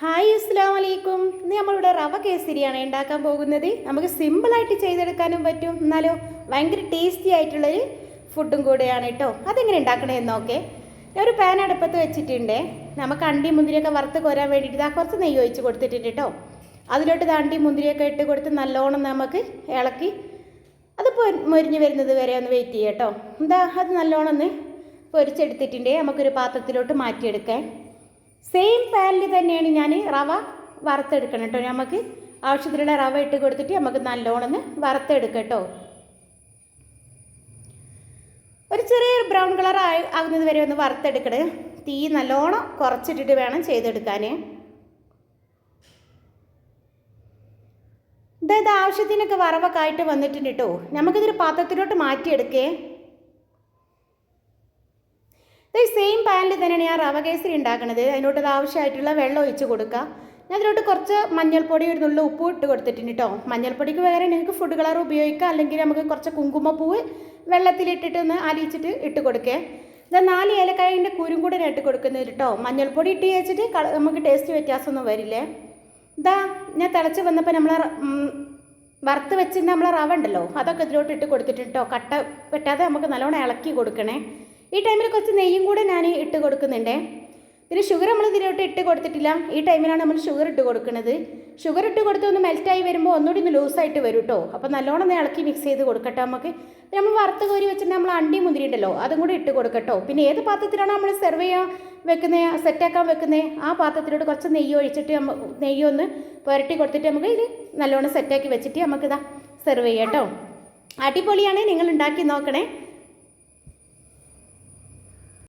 Hi അസ്സലാമു അലൈക്കും. ഇന്ന് നമ്മളിവിടെ റവ കേസരിയാണ് ഉണ്ടാക്കാൻ പോകുന്നത്. നമുക്ക് സിമ്പിളായിട്ട് ചെയ്തെടുക്കാനും പറ്റും, എന്നാലോ ഭയങ്കര ടേസ്റ്റി ആയിട്ടുള്ളൊരു ഫുഡും കൂടെയാണ് കേട്ടോ. അതെങ്ങനെ ഉണ്ടാക്കണമെന്ന് നോക്കേ. ഞാൻ ഒരു പാൻ അടുപ്പത്ത് വെച്ചിട്ടുണ്ട്. നമുക്ക് അണ്ടി മുന്തിരിയൊക്കെ വറുത്ത് കോരാൻ വേണ്ടിയിട്ട് കുറച്ച് നെയ്യ് ഒഴിച്ച് കൊടുത്തിട്ടുണ്ട് കേട്ടോ. അതിലോട്ട് അണ്ടി മുന്തിരിയൊക്കെ ഇട്ട് കൊടുത്ത് നല്ലോണം നമുക്ക് ഇളക്കി അത് മൊരിഞ്ഞ് വരുന്നത് വരെ ഒന്ന് വെയിറ്റ് ചെയ്യാം കേട്ടോ. അത് നല്ലോണം ഒന്ന് പൊരിച്ചെടുത്തിട്ടുണ്ട്. നമുക്കൊരു പാത്രത്തിലോട്ട് മാറ്റിയെടുക്കാം. സെയിം പാനിൽ തന്നെയാണ് ഞാൻ റവ വറുത്തെടുക്കണം കേട്ടോ. നമുക്ക് ആവശ്യത്തിനുള്ള റവ ഇട്ട് കൊടുത്തിട്ട് നമുക്ക് നല്ലോണം ഒന്ന് വറുത്തെടുക്കാം കേട്ടോ. ഒരു ചെറിയൊരു ബ്രൗൺ കളർ ആകുന്നത് വരെ ഒന്ന് വറുത്തെടുക്കണേ. തീ നല്ലോണം കുറച്ചിട്ടിട്ട് വേണം ചെയ്തെടുക്കാൻ. ഇത് ആവശ്യത്തിനൊക്കെ വറവൊക്കെ ആയിട്ട് വന്നിട്ടുണ്ട് കേട്ടോ. നമുക്കിതൊരു പാത്രത്തിലോട്ട് മാറ്റിയെടുക്കേ. സെയിം പാനിൽ തന്നെയാണ് ഞാൻ റവ കേസരി ഉണ്ടാക്കുന്നത്. അതിനോട്ട് ആവശ്യമായിട്ടുള്ള വെള്ളം ഒഴിച്ച് കൊടുക്കുക. ഞാൻ അതിലോട്ട് കുറച്ച് മഞ്ഞൾപ്പൊടി ഒരു നുള്ളു ഉപ്പ് ഇട്ട് കൊടുത്തിട്ടുണ്ട് കേട്ടോ. മഞ്ഞൾപ്പൊടിക്ക് പകരം നിങ്ങൾക്ക് ഫുഡ് കളർ ഉപയോഗിക്കാം, അല്ലെങ്കിൽ നമുക്ക് കുറച്ച് കുങ്കുമപ്പൂവ് വെള്ളത്തിലിട്ടിട്ട് ഒന്ന് അലിയിച്ചിട്ട് ഇട്ട് കൊടുക്കേ. ഇത് 4 ഏലക്കായൻ്റെ കുരും കൂടെ ഞാൻ ഇട്ട് കൊടുക്കുന്നത് കേട്ടോ. മഞ്ഞൾപ്പൊടി ഇട്ട് വെച്ചിട്ട് നമുക്ക് ടേസ്റ്റ് വ്യത്യാസമൊന്നും വരില്ലേ. ഞാൻ തിളച്ച് വന്നപ്പോൾ നമ്മൾ വറുത്ത് വെച്ചിട്ട് നമ്മളെ റവ ഉണ്ടല്ലോ, അതൊക്കെ ഇതിലോട്ട് ഇട്ട് കൊടുത്തിട്ടുണ്ട് കേട്ടോ. കട്ട പറ്റാതെ നമുക്ക് നല്ലോണം ഇളക്കി കൊടുക്കണേ. ഈ ടൈമിൽ കുറച്ച് നെയ്യും കൂടെ ഞാൻ ഇട്ട് കൊടുക്കുന്നുണ്ട്. പിന്നെ ഷുഗർ നമ്മൾ ഇതിലോട്ട് ഇട്ട് കൊടുത്തിട്ടില്ല. ഈ ടൈമിലാണ് നമ്മൾ ഷുഗർ ഇട്ട് കൊടുക്കുന്നത്. ഷുഗർ ഇട്ട് കൊടുത്ത് ഒന്ന് മെൽറ്റായി വരുമ്പോൾ ഒന്നുകൂടി ഒന്ന് ലൂസായിട്ട് വരും കേട്ടോ. അപ്പോൾ നല്ലോണം ഒന്ന് ഇളക്കി മിക്സ് ചെയ്ത് കൊടുക്കട്ടെ. നമുക്ക് നമ്മൾ വറുത്ത് കോരി വെച്ചിട്ട് നമ്മൾ അണ്ടി മുന്തിരി ഉണ്ടല്ലോ, അതും കൂടി ഇട്ട് കൊടുക്കട്ടോ. പിന്നെ ഏത് പാത്രത്തിലാണ് നമ്മൾ സെർവ് ചെയ്യാൻ വെക്കുന്നത്, സെറ്റാക്കാൻ വെക്കുന്നത്, ആ പാത്രത്തിലോട്ട് കുറച്ച് നെയ്യ് ഒഴിച്ചിട്ട് നെയ്യൊന്ന് പുരട്ടി കൊടുത്തിട്ട് നമുക്ക് ഇത് നല്ലോണം സെറ്റാക്കി വെച്ചിട്ട് നമുക്കിതാ സെർവ് ചെയ്യാം കേട്ടോ. അടിപൊളിയാണ്, നിങ്ങൾ ഉണ്ടാക്കി നോക്കണേ.